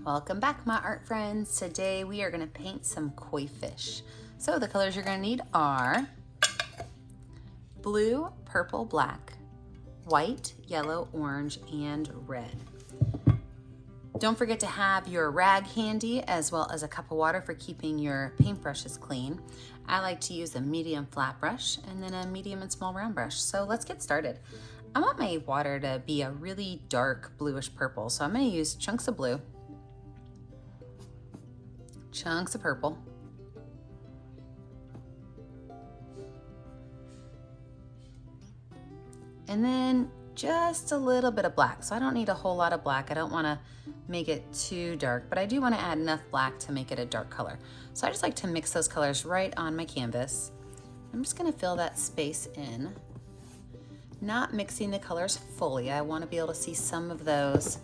Welcome back, my art friends. Today we are going to paint some koi fish. So the colors you're going to need are blue, purple, black, white, yellow, orange, and red. Don't forget to have your rag handy as well as a cup of water for keeping your paintbrushes clean. I like to use a medium flat brush and then a medium and small round brush. So let's get started. I want my water to be a really dark bluish purple, so I'm going to use chunks of blue, chunks of purple, and then just a little bit of black. So I don't need a whole lot of black. I don't want to make it too dark, but I do want to add enough black to make it a dark color. So I just like to mix those colors right on my canvas. I'm just going to fill that space in, not mixing the colors fully. I want to be able to see some of those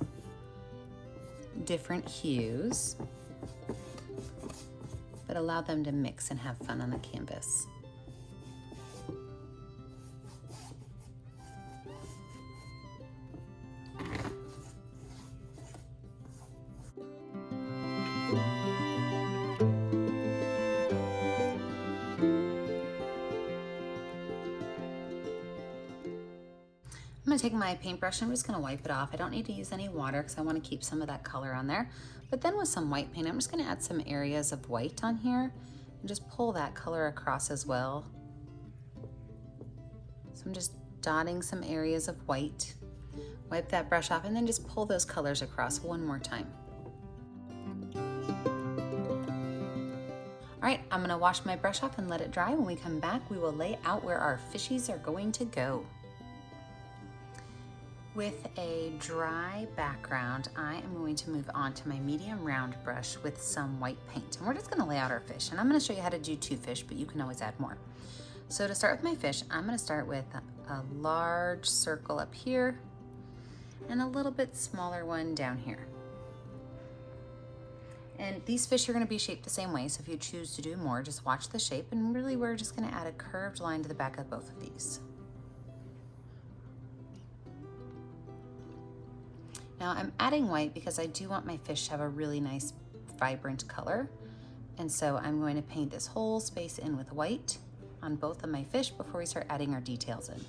different hues, but allow them to mix and have fun on the canvas. I'm going to take my paintbrush and I'm just going to wipe it off. I don't need to use any water because I want to keep some of that color on there. But then with some white paint, I'm just going to add some areas of white on here and just pull that color across as well. So I'm just dotting some areas of white. Wipe that brush off and then just pull those colors across one more time. All right, I'm going to wash my brush off and let it dry. When we come back, we will lay out where our fishies are going to go. With a dry background, I am going to move on to my medium round brush with some white paint. And we're just gonna lay out our fish. And I'm gonna show you how to do 2 fish, but you can always add more. So to start with my fish, I'm gonna start with a large circle up here and a little bit smaller one down here. And these fish are gonna be shaped the same way, so if you choose to do more, just watch the shape. And really, we're just gonna add a curved line to the back of both of these. Now I'm adding white because I do want my fish to have a really nice vibrant color. And so I'm going to paint this whole space in with white on both of my fish before we start adding our details in.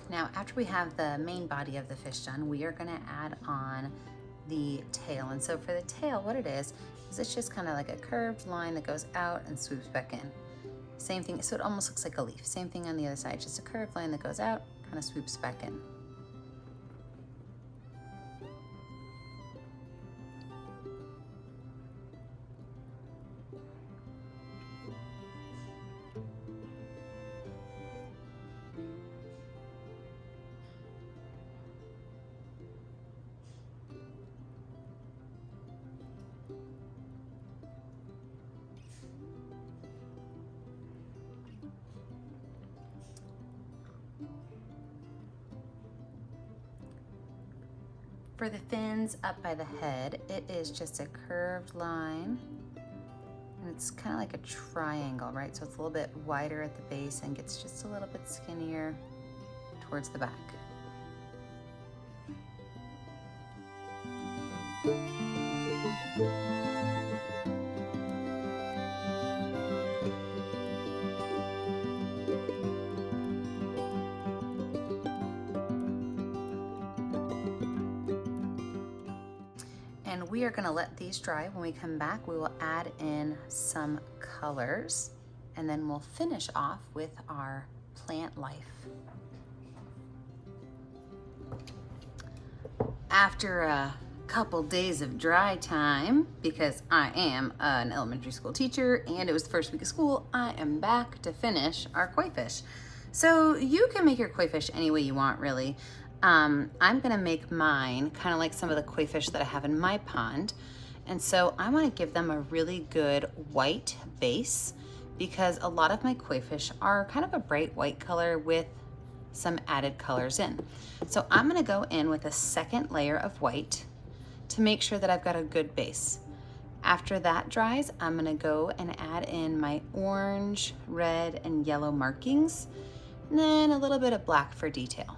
Now, after we have the main body of the fish done, we are gonna add on the tail. And so for the tail, what it is it's just kind of like a curved line that goes out and swoops back in. Same thing, so it almost looks like a leaf. Same thing on the other side, just a curved line that goes out, kind of swoops back in. For the fins up by the head, it is just a curved line, and it's kind of like a triangle, right? So it's a little bit wider at the base and gets just a little bit skinnier towards the back. And we are gonna let these dry. When we come back, we will add in some colors and then we'll finish off with our plant life. After couple days of dry time because I am an elementary school teacher and it was the first week of school. I am back to finish our koi fish. So you can make your koi fish any way you want, really. I'm gonna make mine kind of like some of the koi fish that I have in my pond. And so I wanna give them a really good white base because a lot of my koi fish are kind of a bright white color with some added colors in. So I'm gonna go in with a second layer of white to make sure that I've got a good base. After that dries, I'm gonna go and add in my orange, red, and yellow markings, and then a little bit of black for detail.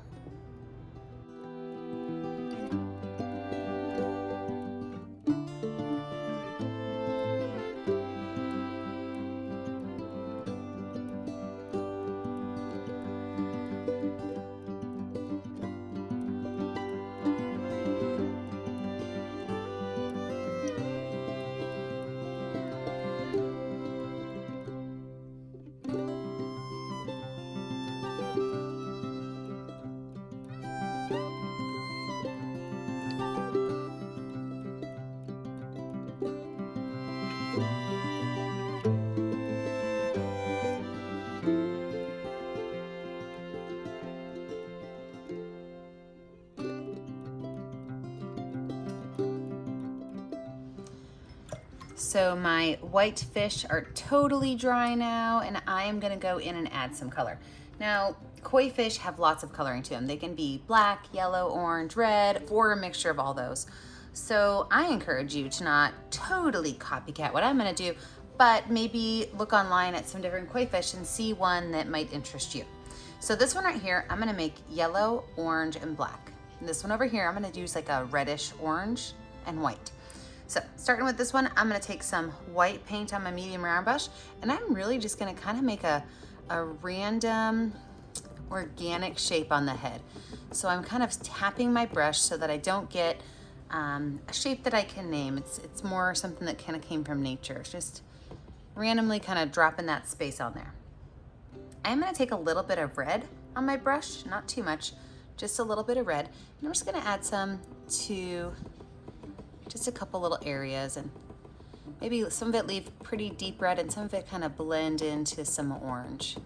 So my white fish are totally dry now, and I am gonna go in and add some color. Now, koi fish have lots of coloring to them. They can be black, yellow, orange, red, or a mixture of all those. So I encourage you to not totally copycat what I'm gonna do, but maybe look online at some different koi fish and see one that might interest you. So this one right here, I'm gonna make yellow, orange, and black. And this one over here, I'm gonna use like a reddish orange and white. So starting with this one, I'm gonna take some white paint on my medium round brush, and I'm really just gonna kind of make a random organic shape on the head. So I'm kind of tapping my brush so that I don't get a shape that I can name. It's more something that kind of came from nature. It's just randomly kind of dropping that space on there. I'm gonna take a little bit of red on my brush, not too much, just a little bit of red. And I'm just gonna add some to just a couple little areas, and maybe some of it leave pretty deep red and some of it kind of blend into some orange.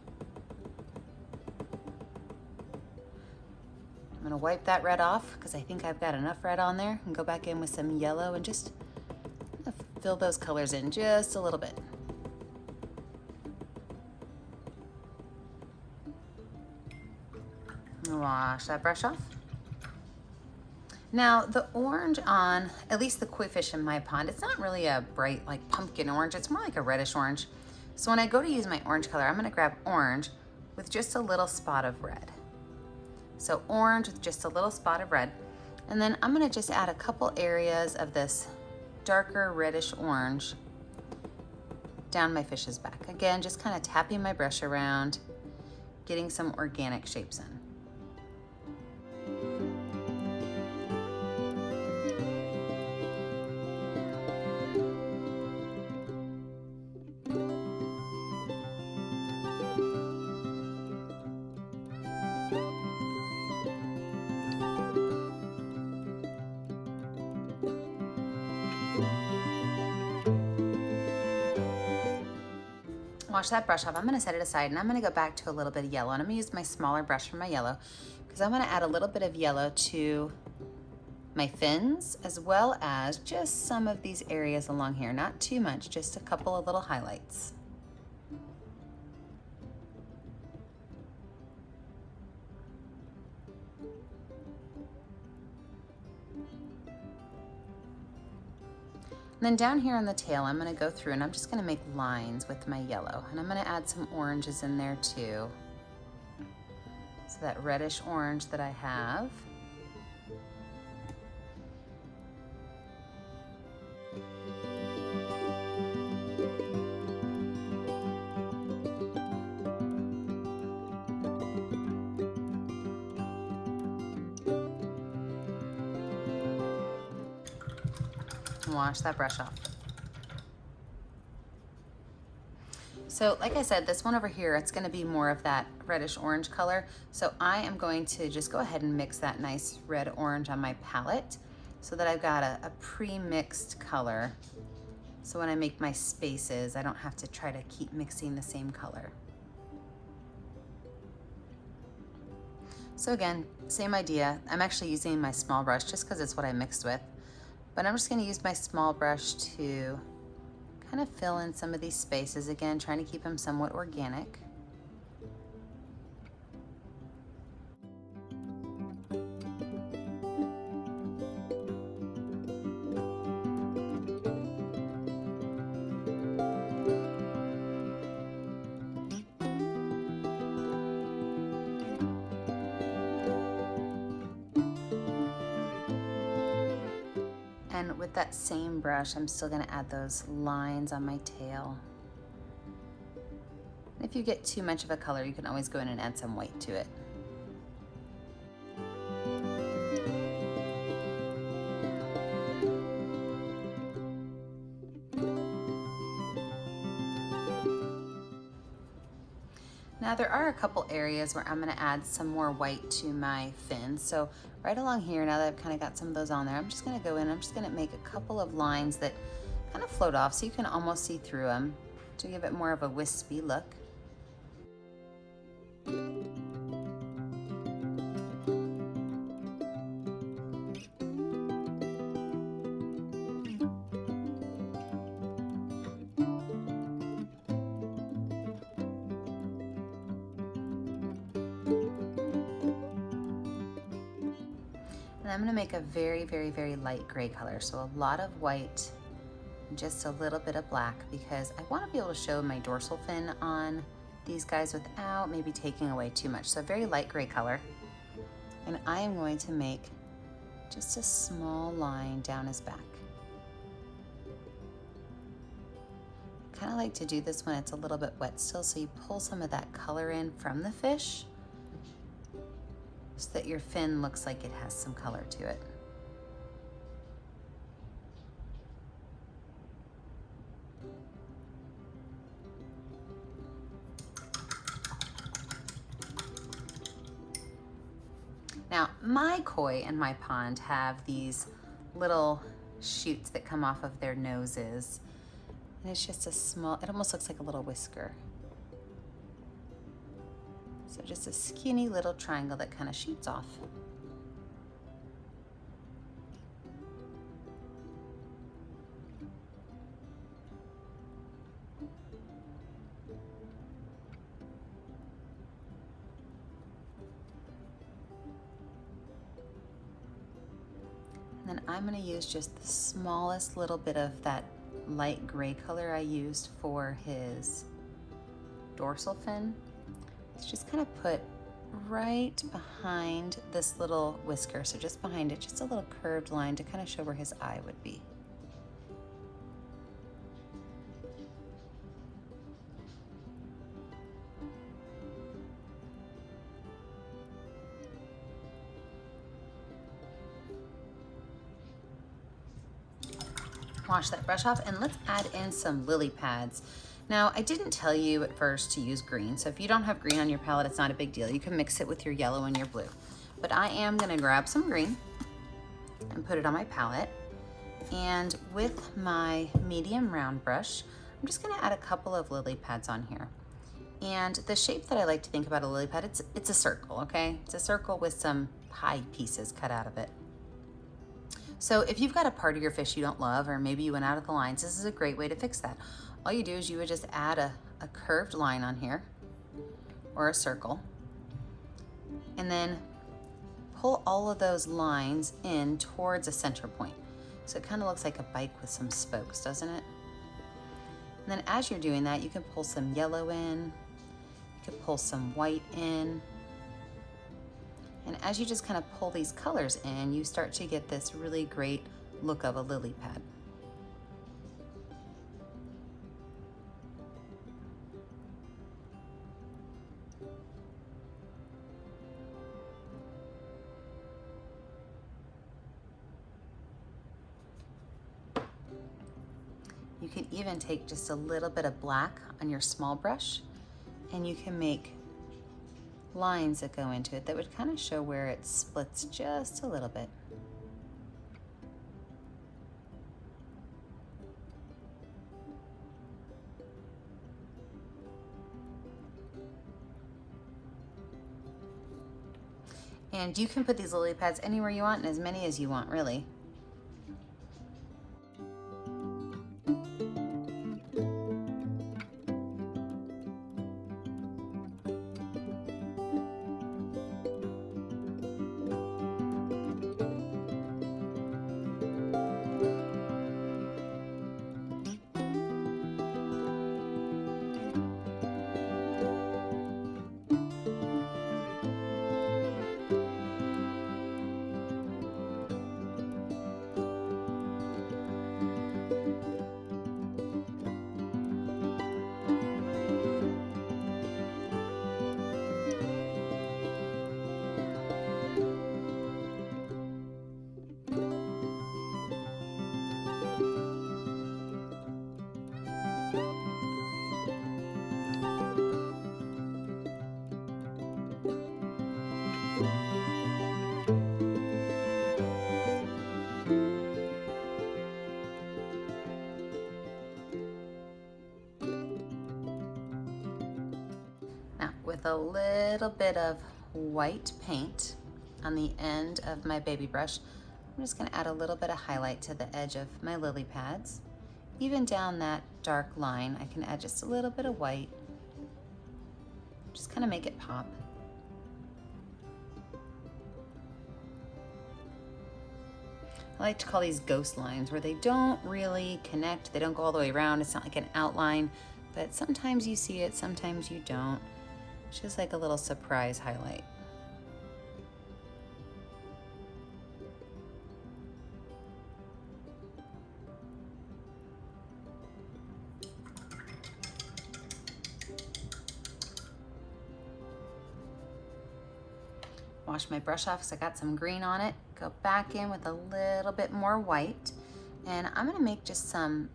I'm gonna wipe that red off because I think I've got enough red on there, and go back in with some yellow and just fill those colors in just a little bit. Wash that brush off. Now the orange on, at least the koi fish in my pond, it's not really a bright like pumpkin orange, it's more like a reddish orange. So when I go to use my orange color, I'm gonna grab orange with just a little spot of red. So orange with just a little spot of red. And then I'm gonna just add a couple areas of this darker reddish orange down my fish's back. Again, just kind of tapping my brush around, getting some organic shapes in. Wash that brush off. I'm gonna set it aside, and I'm gonna go back to a little bit of yellow, and I'm gonna use my smaller brush for my yellow because I'm gonna add a little bit of yellow to my fins as well as just some of these areas along here. Not too much, just a couple of little highlights. And then down here on the tail, I'm gonna go through and I'm just gonna make lines with my yellow. And I'm gonna add some oranges in there too. So that reddish orange that I have. Wash that brush off. So like I said, this one over here, it's gonna be more of that reddish orange color. So I am going to just go ahead and mix that nice red orange on my palette. so that I've got a pre-mixed color. So when I make my spaces, I don't have to try to keep mixing the same color. So again, same idea. I'm actually using my small brush just because it's what I mixed with. But I'm just going to use my small brush to kind of fill in some of these spaces, again, trying to keep them somewhat organic. And with that same brush, I'm still going to add those lines on my tail. If you get too much of a color, you can always go in and add some white to it. Now there are a couple areas where I'm going to add some more white to my fins. So right along here, now that I've kind of got some of those on there, I'm just going to go in, I'm just going to make a couple of lines that kind of float off so you can almost see through them to give it more of a wispy look. And I'm going to make a very, very, very light gray color. So a lot of white, just a little bit of black, because I want to be able to show my dorsal fin on these guys without maybe taking away too much. So a very light gray color. And I am going to make just a small line down his back. I kind of like to do this when it's a little bit wet still, so you pull some of that color in from the fish so that your fin looks like it has some color to it. Now, my koi in my pond have these little shoots that come off of their noses. And it's just a small, it almost looks like a little whisker. So just a skinny little triangle that kind of shoots off. And then I'm going to use just the smallest little bit of that light gray color I used for his dorsal fin. It's just kind of put right behind this little whisker. So just behind it, just a little curved line to kind of show where his eye would be. Wash that brush off and let's add in some lily pads. Now, I didn't tell you at first to use green, so if you don't have green on your palette, it's not a big deal. You can mix it with your yellow and your blue. But I am gonna grab some green and put it on my palette. And with my medium round brush, I'm just gonna add a couple of lily pads on here. And the shape that I like to think about a lily pad, it's a circle, okay? It's a circle with some pie pieces cut out of it. So if you've got a part of your fish you don't love, or maybe you went out of the lines, this is a great way to fix that. All you do is you would just add a curved line on here, or a circle, and then pull all of those lines in towards a center point. So it kind of looks like a bike with some spokes, doesn't it? And then as you're doing that, you can pull some yellow in, you can pull some white in, and as you just kind of pull these colors in, you start to get this really great look of a lily pad. You can even take just a little bit of black on your small brush, and you can make lines that go into it that would kind of show where it splits just a little bit. And you can put these lily pads anywhere you want and as many as you want, really. Now, with a little bit of white paint on the end of my baby brush, I'm just gonna add a little bit of highlight to the edge of my lily pads. Even down that dark line, I can add just a little bit of white. Just kind of make it pop. I like to call these ghost lines, where they don't really connect, they don't go all the way around, it's not like an outline, but sometimes you see it, sometimes you don't. It's just like a little surprise highlight. Wash my brush off because I got some green on it. Go back in with a little bit more white. And I'm gonna make just some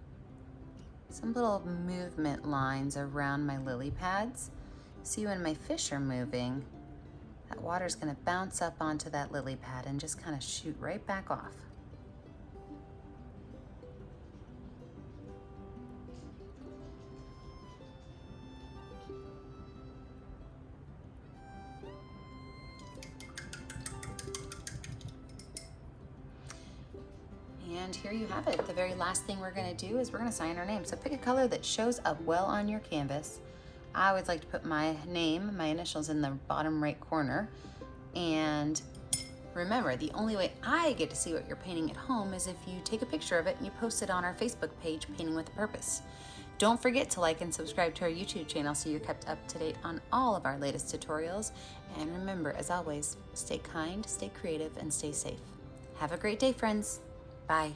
little movement lines around my lily pads. See, when my fish are moving, that water's gonna bounce up onto that lily pad and just kind of shoot right back off. And here you have it. The very last thing we're gonna do is we're gonna sign our name. So pick a color that shows up well on your canvas. I always like to put my name, my initials, in the bottom right corner. And remember, the only way I get to see what you're painting at home is if you take a picture of it and you post it on our Facebook page, Painting with a Purpose. Don't forget to like and subscribe to our YouTube channel so you're kept up to date on all of our latest tutorials. And remember, as always, stay kind, stay creative, and stay safe. Have a great day, friends. Bye.